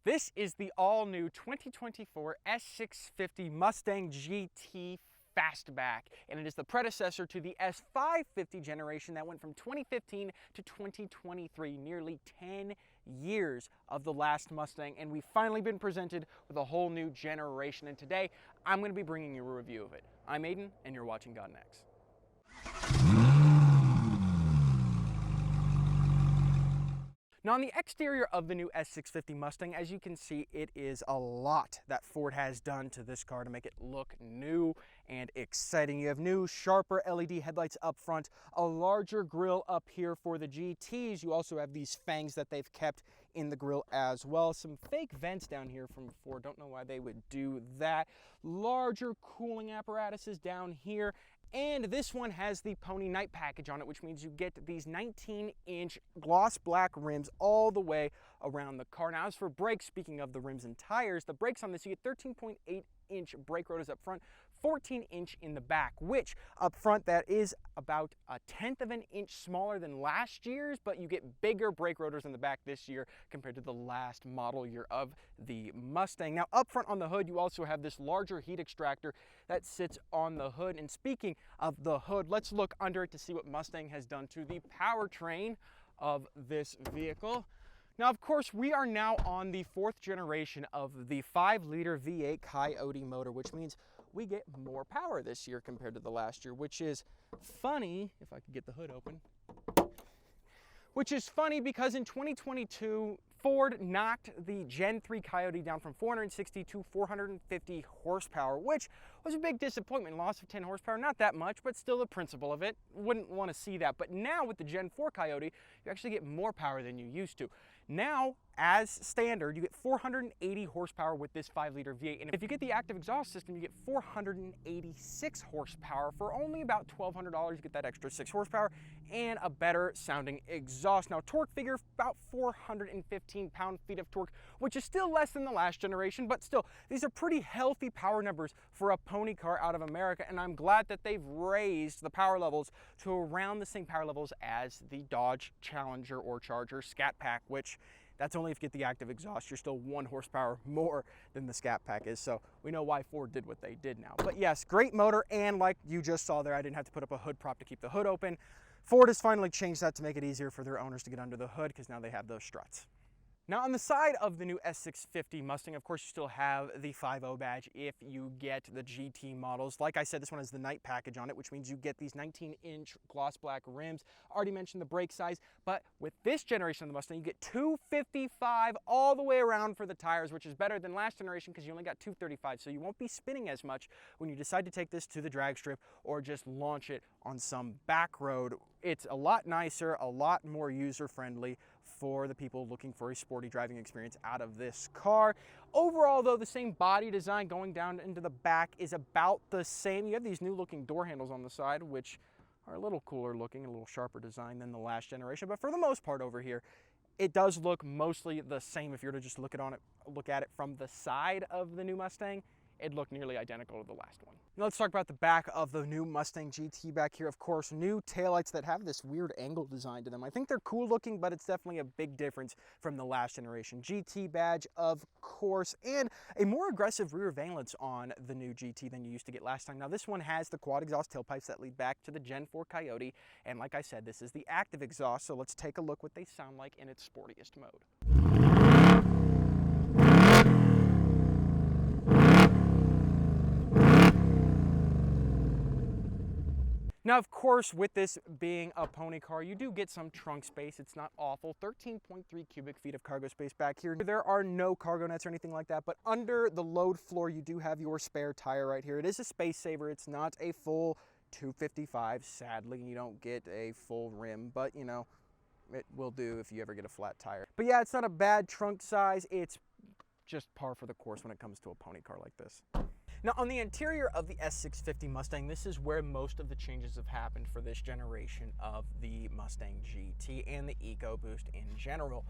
This is the all-new 2024 S650 Mustang GT Fastback, and it is the predecessor to the S550 generation that went from 2015 to 2023, nearly 10 years of the last Mustang, and we've finally been presented with a whole new generation, and today I'm going to be bringing you a review of it. I'm Aiden, and you're watching Gaudin X. Now, on the exterior of the new S650 Mustang, as you can see, it is a lot that Ford has done to this car to make it look new and exciting. You have new, sharper LED headlights up front, a larger grille up here for the GTs. You also have these fangs that they've kept in the grille as well. Some fake vents down here from Ford. Don't know why they would do that. Larger cooling apparatuses down here. And this one has the Pony Night package on it, which means you get these 19-inch gloss black rims all the way around the car. Now, as for brakes, speaking of the rims and tires, the brakes on this, you get 13.8-inch brake rotors up front, 14-inch in the back, which up front, that is about 1/10 of an inch smaller than last year's, but you get bigger brake rotors in the back this year compared to the last model year of the Mustang. Now, up front on the hood, you also have this larger heat extractor that sits on the hood. And speaking of the hood, let's look under it to see what Mustang has done to the powertrain of this vehicle. Now, of course, we are now on the 4th generation of the 5-liter V8 Cayote motor, which means we get more power this year compared to the last year, which is funny, if I could get the hood open, which is funny because in 2022, Ford knocked the Gen 3 Coyote down from 460 to 450 horsepower, which was a big disappointment. Loss of 10 horsepower, not that much, but still the principle of it. Wouldn't want to see that. But now with the Gen 4 Coyote, you actually get more power than you used to. Now, as standard, you get 480 horsepower with this 5-liter V8. And if you get the active exhaust system, you get 486 horsepower. For only about $1,200, you get that extra 6 horsepower and a better sounding exhaust. Now, torque figure, about 415 pound-feet of torque, which is still less than the last generation, but still, these are pretty healthy power numbers for a pony car out of America, and I'm glad that they've raised the power levels to around the same power levels as the Dodge Challenger or Charger Scat Pack, which that's only if you get the active exhaust. You're still 1 horsepower more than the Scat Pack is, so we know why Ford did what they did now. But yes, great motor, and like you just saw there, I didn't have to put up a hood prop to keep the hood open. Ford has finally changed that to make it easier for their owners to get under the hood, because now they have those struts. Now, on the side of the new S650 Mustang, of course, you still have the 5.0 badge if you get the GT models. Like I said, this one has the night package on it, which means you get these 19-inch gloss black rims. Already mentioned the brake size, but with this generation of the Mustang, you get 255 all the way around for the tires, which is better than last generation because you only got 235, so you won't be spinning as much when you decide to take this to the drag strip or just launch it on some back road. It's a lot nicer, a lot more user-friendly for the people looking for a sporty driving experience out of this car. Overall, though, the same body design going down into the back is about the same. You have these new-looking door handles on the side, which are a little cooler looking, a little sharper design than the last generation, but for the most part over here, it does look mostly the same. If you were to just look at it from the side of the new Mustang, it looked nearly identical to the last one. Now let's talk about the back of the new Mustang GT back here. Of course, new taillights that have this weird angle design to them. I think they're cool looking, but it's definitely a big difference from the last generation. GT badge, of course, and a more aggressive rear valence on the new GT than you used to get last time. Now this one has the quad exhaust tailpipes that lead back to the Gen 4 Coyote, and like I said, this is the active exhaust, so let's take a look what they sound like in its sportiest mode. Now, of course, with this being a pony car, you do get some trunk space. It's not awful. 13.3 cubic feet of cargo space back here. There are no cargo nets or anything like that, but under the load floor, you do have your spare tire right here. It is a space saver. It's not a full 255. Sadly, you don't get a full rim, but you know, it will do if you ever get a flat tire. But yeah, it's not a bad trunk size. It's just par for the course when it comes to a pony car like this. Now, on the interior of the S650 Mustang, this is where most of the changes have happened for this generation of the Mustang GT and the EcoBoost in general.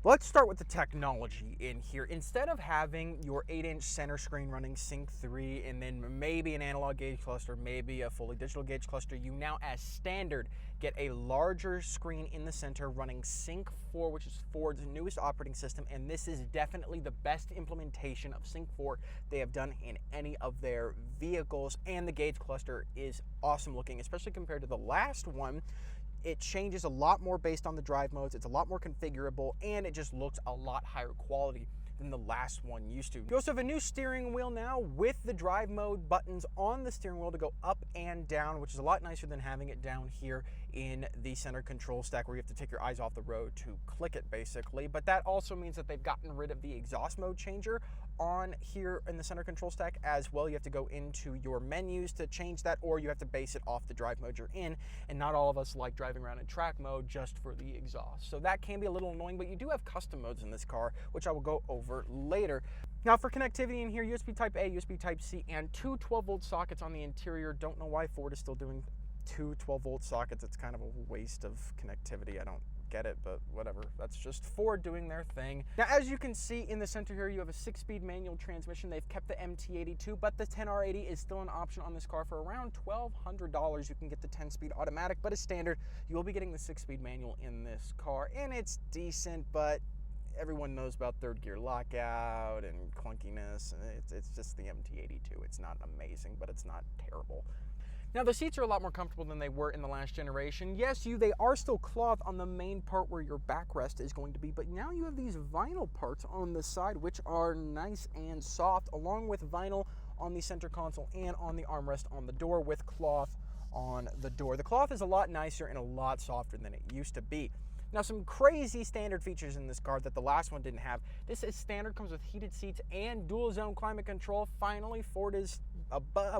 Let's start with the technology in here. Instead of having your 8-inch center screen running Sync 3 and then maybe an analog gauge cluster, maybe a fully digital gauge cluster, you now as standard get a larger screen in the center running Sync 4, which is Ford's newest operating system, and this is definitely the best implementation of Sync 4 they have done in any of their vehicles, and the gauge cluster is awesome looking, especially compared to the last one. It changes a lot more based on the drive modes, it's a lot more configurable, and it just looks a lot higher quality than the last one used to. You also have a new steering wheel now with the drive mode buttons on the steering wheel to go up and down, which is a lot nicer than having it down here in the center control stack where you have to take your eyes off the road to click it basically. But that also means that they've gotten rid of the exhaust mode changer on here in the center control stack as well. You have to go into your menus to change that, or you have to base it off the drive mode you're in, and not all of us like driving around in track mode just for the exhaust. So that can be a little annoying, but you do have custom modes in this car, which I will go over later. Now for connectivity in here, USB Type A, USB Type C, and two 12-volt sockets on the interior. Don't know why Ford is still doing two 12-volt sockets. It's kind of a waste of connectivity. I don't get it, but whatever. That's just Ford doing their thing. Now, as you can see in the center here, you have a 6-speed manual transmission. They've kept the MT82, but the 10R80 is still an option on this car for around $1,200. You can get the 10-speed automatic, but as standard, you will be getting the 6-speed manual in this car, and it's decent, but everyone knows about third gear lockout and clunkiness. It's just the MT82. It's not amazing, but it's not terrible. Now the seats are a lot more comfortable than they were in the last generation. Yes, they are still cloth on the main part where your backrest is going to be, but now you have these vinyl parts on the side which are nice and soft, along with vinyl on the center console and on the armrest on the door with cloth on the door. The cloth is a lot nicer and a lot softer than it used to be. Now some crazy standard features in this car that the last one didn't have. This is standard, comes with heated seats and dual zone climate control. Finally, Ford is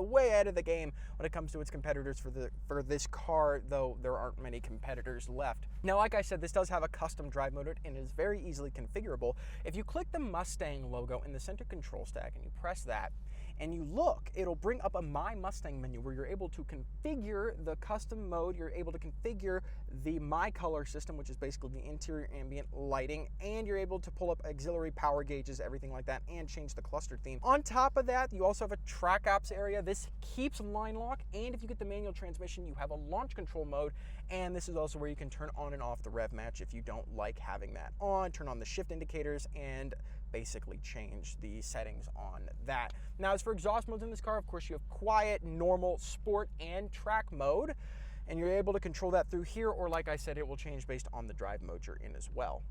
way ahead of the game when it comes to its competitors for this car, though there aren't many competitors left. Now, like I said, this does have a custom drive mode and is very easily configurable. If you click the Mustang logo in the center control stack and you press that, and you look, it'll bring up a My Mustang menu where you're able to configure the custom mode, you're able to configure the My Color system, which is basically the interior ambient lighting, and you're able to pull up auxiliary power gauges, everything like that, and change the cluster theme. On top of that, you also have a track apps area. This keeps line lock, and if you get the manual transmission, you have a launch control mode, and this is also where you can turn on and off the rev match if you don't like having that on, turn on the shift indicators, and basically change the settings on that. Now, as for exhaust modes in this car, of course, you have quiet, normal, sport, and track mode, and you're able to control that through here, or like I said, it will change based on the drive mode you're in as well.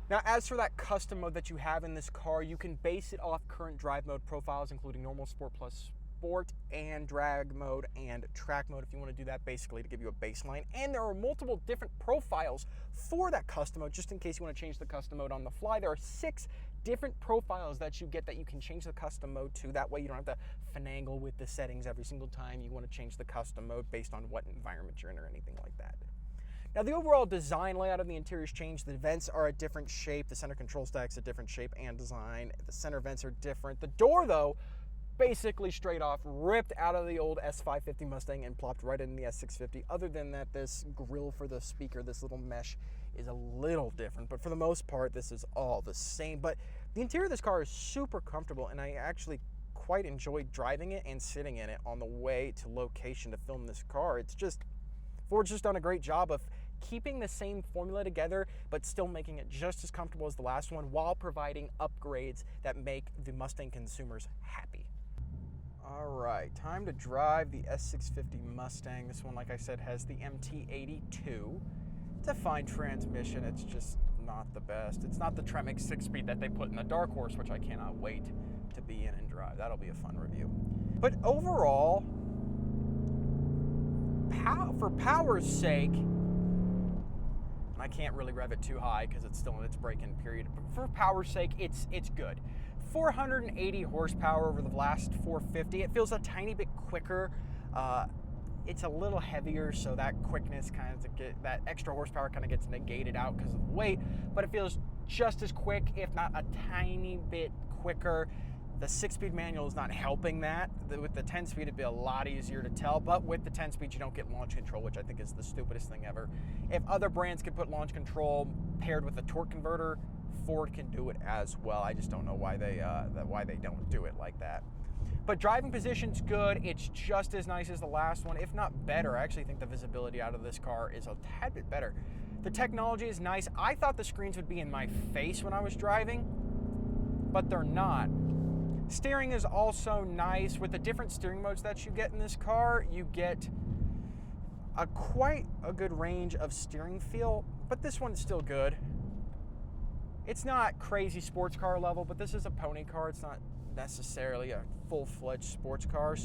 Now, as for that custom mode that you have in this car, you can base it off current drive mode profiles, including normal, sport plus sport, and drag mode and track mode if you want to do that, basically to give you a baseline. And there are multiple different profiles for that custom mode, just in case you want to change the custom mode on the fly. There are 6 different profiles that you get that you can change the custom mode to. That way you don't have to finagle with the settings every single time you want to change the custom mode based on what environment you're in or anything like that. Now, the overall design layout of the interior has changed. The vents are a different shape. The center control stack's a different shape and design. The center vents are different. The door, though, basically straight off ripped out of the old S550 Mustang and plopped right in the S650. Other than that, this grill for the speaker, this little mesh, is a little different, but for the most part, this is all the same. But the interior of this car is super comfortable, and I actually quite enjoyed driving it and sitting in it on the way to location to film this car. It's just, Ford's just done a great job of keeping the same formula together, but still making it just as comfortable as the last one while providing upgrades that make the Mustang consumers happy. All right, time to drive the S650 Mustang. This one, like I said, has the MT82. It's a fine transmission. It's just not the best. It's not the Tremec 6-speed that they put in the Dark Horse, which I cannot wait to be in and drive. That'll be a fun review. But overall, for power's sake, I can't really rev it too high because it's still in its break-in period, but for power's sake, it's good. 480 horsepower over the last 450. It feels a tiny bit quicker. It's a little heavier, so that quickness that extra horsepower kind of gets negated out because of the weight, but it feels just as quick, if not a tiny bit quicker. The 6-speed manual is not helping that. With the 10-speed, it'd be a lot easier to tell, but with the 10-speed, you don't get launch control, which I think is the stupidest thing ever. If other brands could put launch control paired with a torque converter, Ford can do it as well. I just don't know why they don't do it like that. But driving position's good. It's just as nice as the last one, if not better. I actually think the visibility out of this car is a tad bit better. The technology is nice. I thought the screens would be in my face when I was driving, but they're not. Steering is also nice. With the different steering modes that you get in this car, you get quite a good range of steering feel, but this one's still good. It's not crazy sports car level, but this is a pony car. It's not necessarily a full-fledged sports car,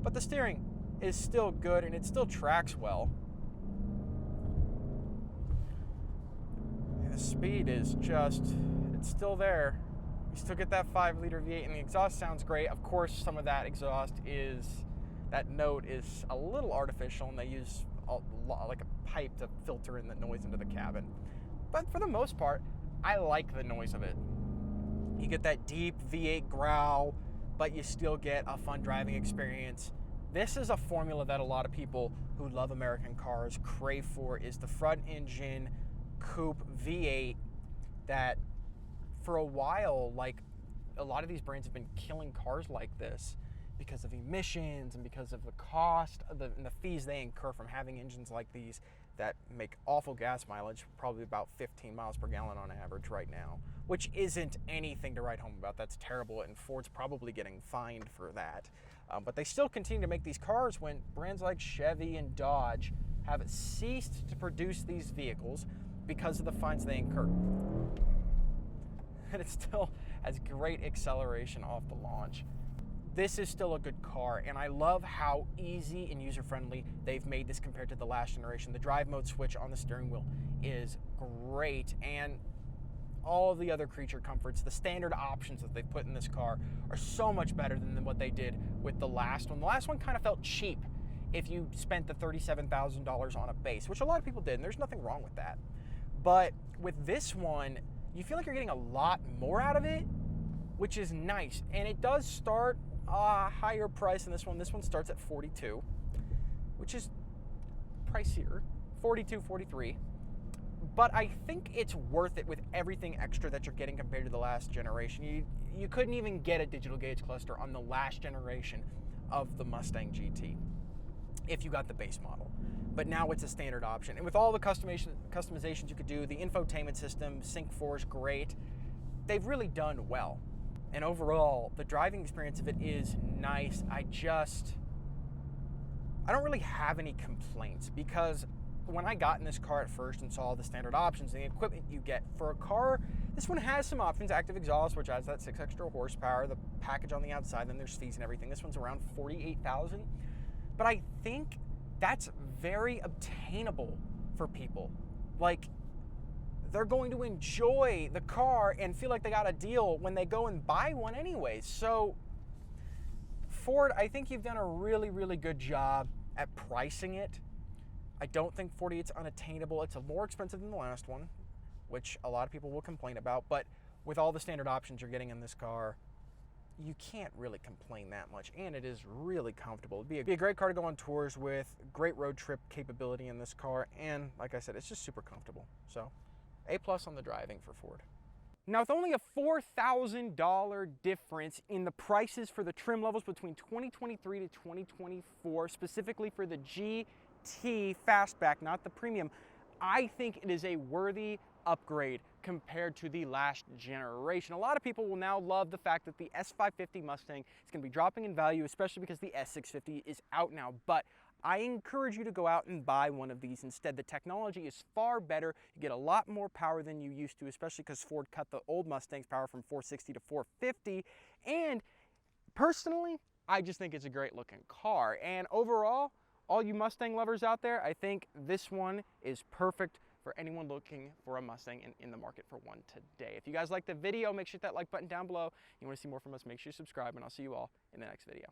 but the steering is still good and it still tracks well. And the speed is it's still there. You still get that 5-liter V8, and the exhaust sounds great. Of course, some of that exhaust that note is a little artificial, and they use like a pipe to filter in the noise into the cabin. But for the most part, I like the noise of it. You get that deep V8 growl, but you still get a fun driving experience. This is a formula that a lot of people who love American cars crave for, is the front engine coupe V8 that for a while, like a lot of these brands have been killing cars like this because of emissions and because of the cost and the fees they incur from having engines like these that make awful gas mileage, probably about 15 miles per gallon on average right now, which isn't anything to write home about. That's terrible, and Ford's probably getting fined for that. But they still continue to make these cars when brands like Chevy and Dodge have ceased to produce these vehicles because of the fines they incur. And it still has great acceleration off the launch. This is still a good car, and I love how easy and user-friendly they've made this compared to the last generation. The drive mode switch on the steering wheel is great, and all of the other creature comforts, the standard options that they've put in this car are so much better than what they did with the last one. The last one kind of felt cheap if you spent the $37,000 on a base, which a lot of people did, and there's nothing wrong with that. But with this one, you feel like you're getting a lot more out of it, which is nice. And it does start a higher price than this one. This one starts at $42,000, which is pricier, $42,000, $43,000. But I think it's worth it with everything extra that you're getting compared to the last generation. You couldn't even get a digital gauge cluster on the last generation of the Mustang GT if you got the base model. But now it's a standard option. And with all the customizations you could do, the infotainment system, Sync 4 is great. They've really done well. And overall, the driving experience of it is nice. I don't really have any complaints, because when I got in this car at first and saw the standard options and the equipment you get for a car, this one has some options. Active exhaust, which adds that 6 extra horsepower, the package on the outside, then there's fees and everything. This one's around $48,000. But I think that's very obtainable for people. Like, they're going to enjoy the car and feel like they got a deal when they go and buy one anyway. So Ford, I think you've done a really, really good job at pricing it. I don't think 48's unattainable. It's more expensive than the last one, which a lot of people will complain about, but with all the standard options you're getting in this car, you can't really complain that much, and it is really comfortable. It'd be a great car to go on tours with, great road trip capability in this car, and like I said, it's just super comfortable. So A+ on the driving for Ford. Now, with only a $4,000 difference in the prices for the trim levels between 2023 to 2024, specifically for the GT Fastback, not the premium, I think it is a worthy upgrade compared to the last generation. A lot of people will now love the fact that the S650 Mustang is going to be dropping in value, especially because the S650 is out now. But I encourage you to go out and buy one of these instead. The technology is far better. You get a lot more power than you used to, especially because Ford cut the old Mustang's power from 460 to 450. And personally, I just think it's a great looking car. And overall, all you Mustang lovers out there, I think this one is perfect for anyone looking for a Mustang and in the market for one today. If you guys liked the video, make sure to hit that like button down below. You want to see more from us, make sure you subscribe, and I'll see you all in the next video.